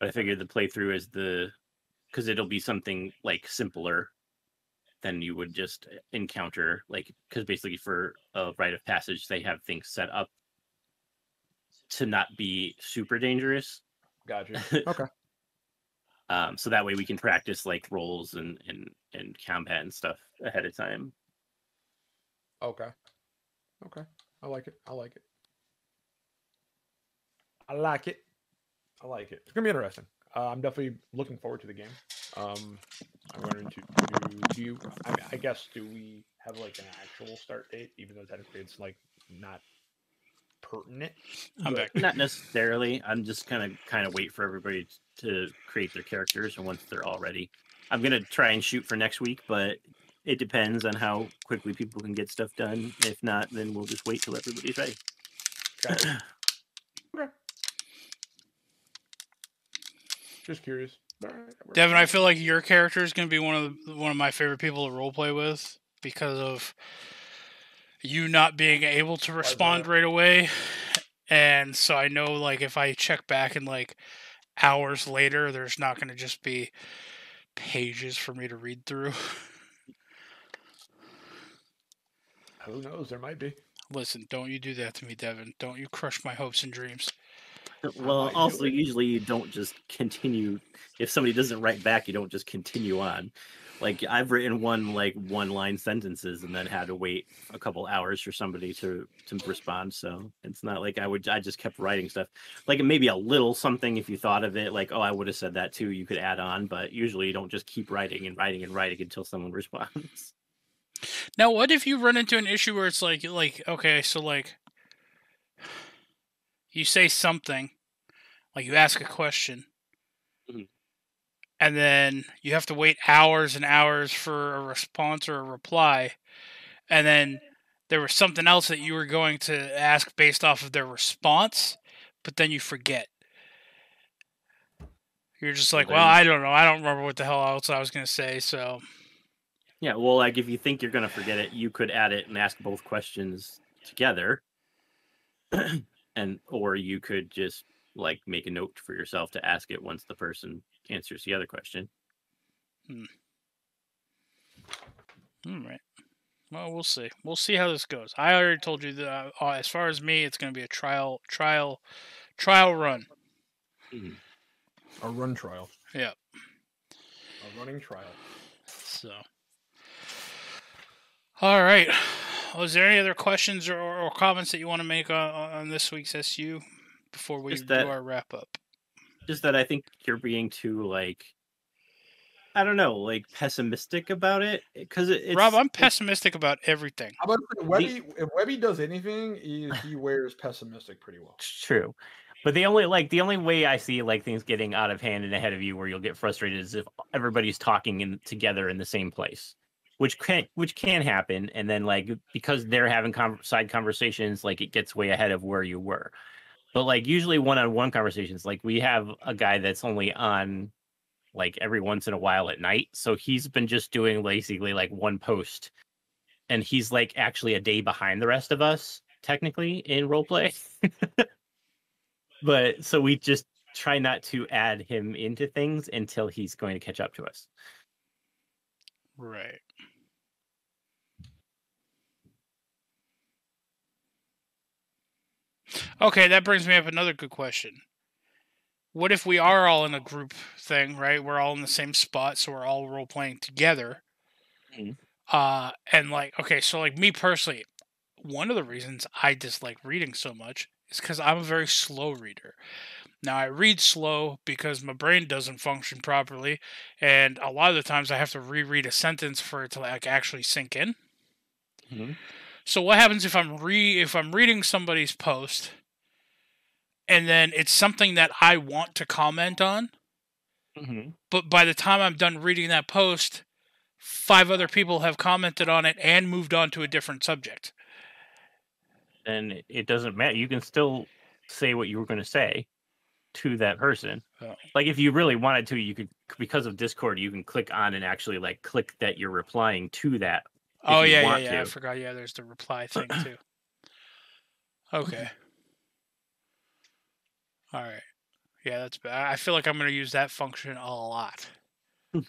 Speaker 3: But I figured the playthrough is because it'll be something like simpler than you would just encounter, like, because basically for a rite of passage they have things set up to not be super dangerous.
Speaker 4: Gotcha. Okay.
Speaker 3: So that way we can practice like rolls and combat and stuff ahead of time.
Speaker 4: Okay. I like it. I like it. It's gonna be interesting. I'm definitely looking forward to the game. I'm going to do you, I guess, do we have like an actual start date, even though technically it's like not pertinent?
Speaker 2: I'm back.
Speaker 3: Not necessarily. I'm just kind of wait for everybody to create their characters, and once they're all ready, I'm gonna try and shoot for next week, but it depends on how quickly people can get stuff done. If not, then we'll just wait till everybody's ready.
Speaker 4: Okay. Just curious.
Speaker 2: Devin, I feel like your character is going to be one of my favorite people to roleplay with because of you not being able to respond right away. And so I know, like, if I check back in like hours later, there's not going to just be pages for me to read through.
Speaker 4: Who knows? There might be.
Speaker 2: Listen, don't you do that to me, Devin. Don't you crush my hopes and dreams.
Speaker 3: Well, also, usually you don't just continue. If somebody doesn't write back, you don't just continue on. Like, I've written one-line sentences and then had to wait a couple hours for somebody to respond. So it's not like I just kept writing stuff. Like, maybe a little something if you thought of it, like, oh, I would have said that too, you could add on. But usually you don't just keep writing and writing and writing until someone responds.
Speaker 2: Now, what if you run into an issue where it's like okay, so like you say something, like you ask a question, and then you have to wait hours and hours for a response or a reply, and then there was something else that you were going to ask based off of their response, but then you forget. You're just like, well, I don't know. I don't remember what the hell else I was going to say, so...
Speaker 3: Yeah, well, like, if you think you're going to forget it, you could add it and ask both questions together. Or you could just, like, make a note for yourself to ask it once the person answers the other question.
Speaker 2: All right. Well, we'll see. We'll see how this goes. I already told you that as far as me, it's going to be a trial run.
Speaker 4: A run trial.
Speaker 2: Yeah.
Speaker 4: A running trial.
Speaker 2: So. All right. Was there any other questions or comments that you want to make on this week's SU before we do our wrap up?
Speaker 3: Just that I think you're being too, like, I don't know, like, pessimistic about it. Because it's
Speaker 2: Rob, I'm pessimistic about everything.
Speaker 4: How about if Webby does anything, he wears pessimistic pretty well.
Speaker 3: True. But the only way I see like things getting out of hand and ahead of you where you'll get frustrated is if everybody's talking together in the same place, which can happen. And then like, because they're having side conversations, like it gets way ahead of where you were. But like usually one-on-one conversations, like we have a guy that's only on like every once in a while at night. So he's been just doing basically like one post, and he's like actually a day behind the rest of us technically in roleplay. But so we just try not to add him into things until he's going to catch up to us.
Speaker 2: Right. Okay, that brings me up another good question. What if we are all in a group thing, right? We're all in the same spot, so we're all role playing together. And like, okay, so like me personally, one of the reasons I dislike reading so much is because I'm a very slow reader. Now, I read slow because my brain doesn't function properly, and a lot of the times I have to reread a sentence for it to like actually sink in. So what happens if I'm reading somebody's post, and then it's something that I want to comment on, but by the time I'm done reading that post, 5 other people have commented on it and moved on to a different subject?
Speaker 3: Then it doesn't matter. You can still say what you were going to say to that person. Like if you really wanted to, you could, because of Discord, you can click on and actually like click that you're replying to that.
Speaker 2: Oh yeah. I forgot. Yeah, there's the reply thing too. Okay. All right. Yeah, that's bad. I feel like I'm going to use that function a lot. All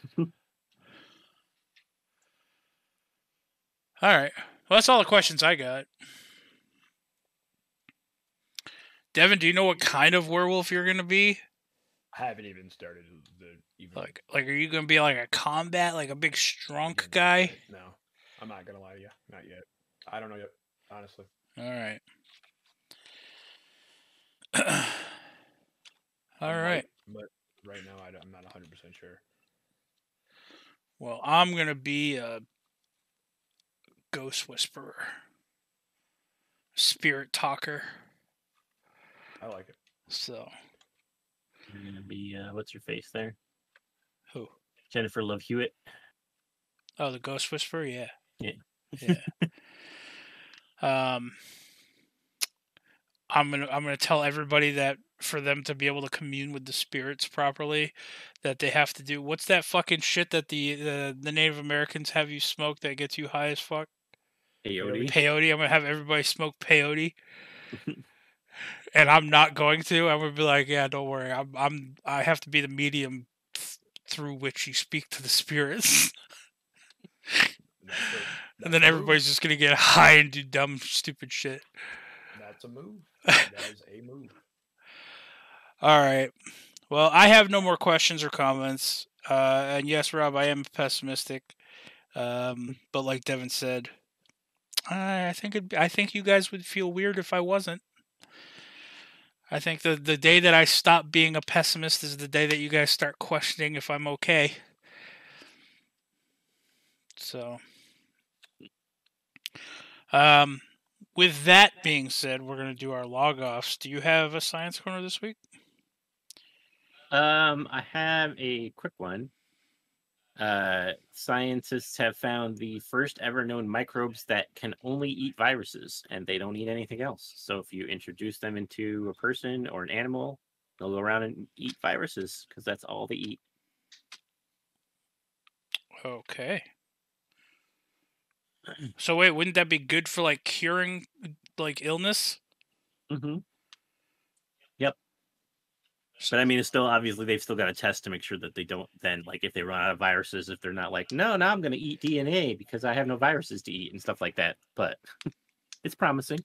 Speaker 2: right. Well, that's all the questions I got. Devin, do you know what kind of werewolf you're going to be?
Speaker 4: I haven't even started
Speaker 2: Like, are you going to be like a combat, like a big strunk guy?
Speaker 4: No, I'm not going to lie to you. Not yet. I don't know yet, honestly.
Speaker 2: All right. All right.
Speaker 4: But right now, I'm not 100% sure.
Speaker 2: Well, I'm going to be a ghost whisperer. Spirit talker.
Speaker 4: I like it.
Speaker 2: So.
Speaker 3: You're going to be, what's your face there?
Speaker 2: Who?
Speaker 3: Jennifer Love Hewitt.
Speaker 2: Oh, the ghost whisperer? Yeah.
Speaker 3: Yeah.
Speaker 2: I'm gonna tell everybody that for them to be able to commune with the spirits properly, that they have to do what's that fucking shit that the Native Americans have you smoke that gets you high as fuck?
Speaker 3: Peyote.
Speaker 2: Peyote. I'm gonna have everybody smoke peyote, and I'm not going to. I'm gonna be like, yeah, don't worry. I have to be the medium through which you speak to the spirits. And then everybody's just gonna get high and do dumb, stupid shit.
Speaker 4: That's a move. That is a move.
Speaker 2: All right. Well, I have no more questions or comments. And yes, Rob, I am pessimistic. But like Devin said, I think you guys would feel weird if I wasn't. I think the day that I stop being a pessimist is the day that you guys start questioning if I'm okay. So, with that being said, we're going to do our log-offs. Do you have a science corner this week?
Speaker 3: I have a quick one. Scientists have found the first ever known microbes that can only eat viruses, and they don't eat anything else. So if you introduce them into a person or an animal, they'll go around and eat viruses because that's all they eat.
Speaker 2: Okay. So wait, wouldn't that be good for like curing like illness?
Speaker 3: Yep. But I mean, it's still obviously they've still got to test to make sure that they don't then, like, if they run out of viruses, if they're not like, no, now I'm going to eat DNA because I have no viruses to eat and stuff like that. But it's promising.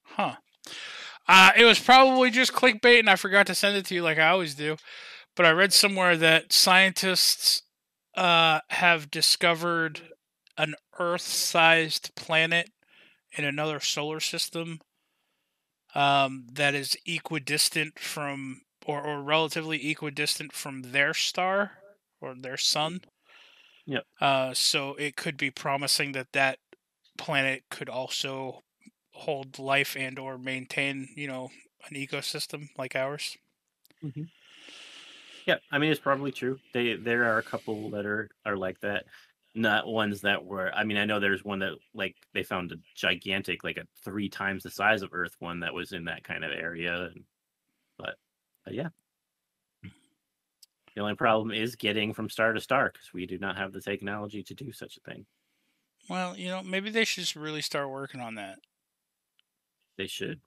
Speaker 2: Huh. It was probably just clickbait, and I forgot to send it to you like I always do. But I read somewhere that scientists have discovered an Earth-sized planet in another solar system that is equidistant from, or relatively equidistant from their star or their sun.
Speaker 3: Yep.
Speaker 2: So it could be promising that planet could also hold life and or maintain, an ecosystem like ours.
Speaker 3: Mm-hmm. Yeah, I mean, it's probably true. There are a couple that are like that. Not ones that were. I mean, I know there's one that, like, they found a gigantic, like a 3 times the size of Earth one that was in that kind of area. But yeah, the only problem is getting from star to star because we do not have the technology to do such a thing.
Speaker 2: Well, maybe they should just really start working on that.
Speaker 3: They should.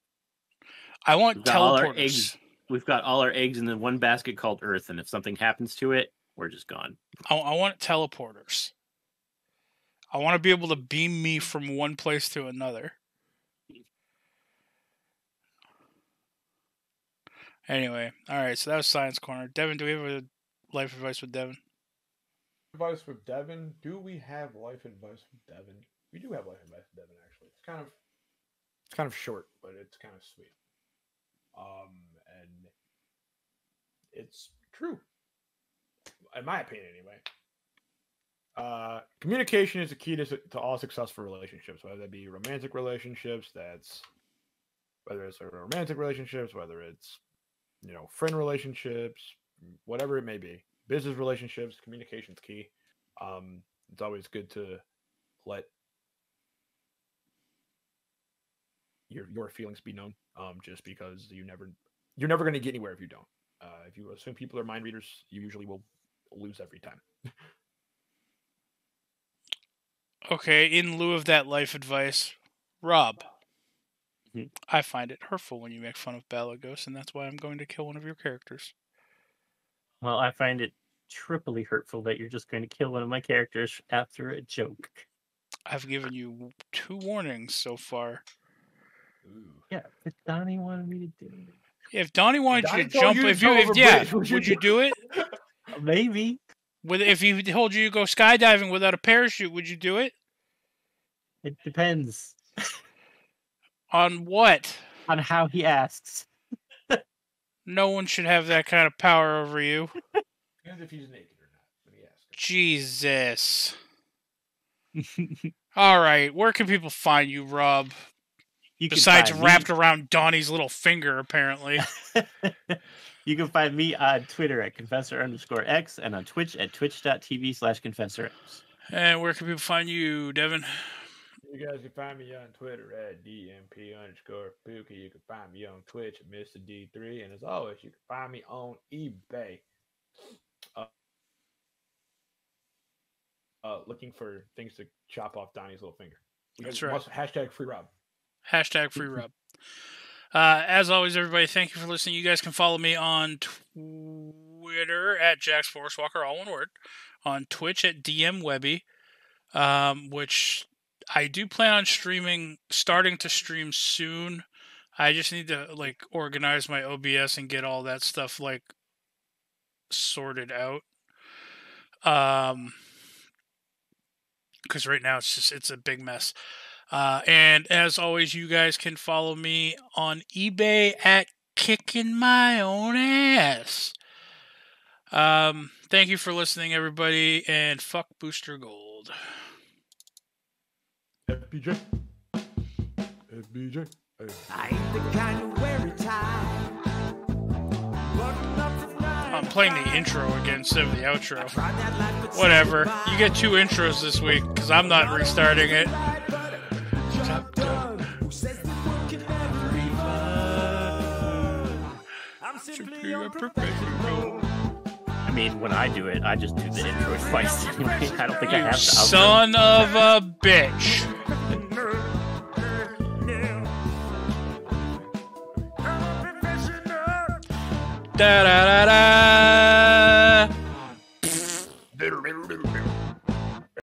Speaker 2: I want teleporters.
Speaker 3: We've got all our eggs in the one basket called Earth, and if something happens to it, we're just gone.
Speaker 2: I want teleporters. I want to be able to beam me from one place to another. Anyway, all right, so that was Science Corner. Devin, do we have a life advice with Devin?
Speaker 4: Advice with Devin? Do we have life advice with Devin? We do have life advice with Devin, actually. It's kind of short, but it's kind of sweet. And it's true, in my opinion, anyway. Communication is the key to all successful relationships, whether that be romantic relationships, whether it's romantic relationships, whether it's, friend relationships, whatever it may be, business relationships, communication's key. It's always good to let your feelings be known, just because you're never going to get anywhere if you don't. If you assume people are mind readers, you usually will lose every time.
Speaker 2: Okay, in lieu of that life advice, Rob, I find it hurtful when you make fun of Balagos, and that's why I'm going to kill one of your characters.
Speaker 3: Well, I find it triply hurtful that you're just going to kill one of my characters after a joke.
Speaker 2: I've given you 2 warnings so far.
Speaker 3: Ooh. Yeah, if Donnie wanted me to do it.
Speaker 2: If Donnie wanted you to jump, would you do it?
Speaker 3: Maybe.
Speaker 2: If he told you to go skydiving without a parachute, would you do it?
Speaker 3: It depends.
Speaker 2: On what?
Speaker 3: On how he asks.
Speaker 2: No one should have that kind of power over you.
Speaker 4: Depends if he's naked or not when he asks.
Speaker 2: Jesus. All right, where can people find you, Rob? Besides wrapped around Donnie's little finger, apparently.
Speaker 3: You can find me on Twitter at Confessor_X and on Twitch at twitch.tv/ConfessorX.
Speaker 2: And where can people find you, Devin?
Speaker 4: You guys can find me on Twitter at DMP_Pookie. You can find me on Twitch at Mr. D3. And as always, you can find me on eBay. Looking for things to chop off Donnie's little finger.
Speaker 2: That's right.
Speaker 4: Hashtag free Rob.
Speaker 2: Hashtag free Rob. As always, everybody, thank you for listening. You guys can follow me on Twitter at Jax Forest Walker, all one word. On Twitch at DM Webby, which I do plan on starting to stream soon. I just need to organize my OBS and get all that stuff sorted out. Because right now it's a big mess. And as always, you guys can follow me on eBay at Kicking My Own Ass. Thank you for listening, everybody, and fuck Booster Gold.
Speaker 4: FBJ.
Speaker 1: I ain't the kind of wear tie.
Speaker 2: I'm playing the intro again instead of the outro. Whatever. You get 2 intros this week, because I'm not restarting it.
Speaker 3: I mean, when I do it, I just do the intro twice anyway. I don't think I have to.
Speaker 2: Son of a bitch. Da da da da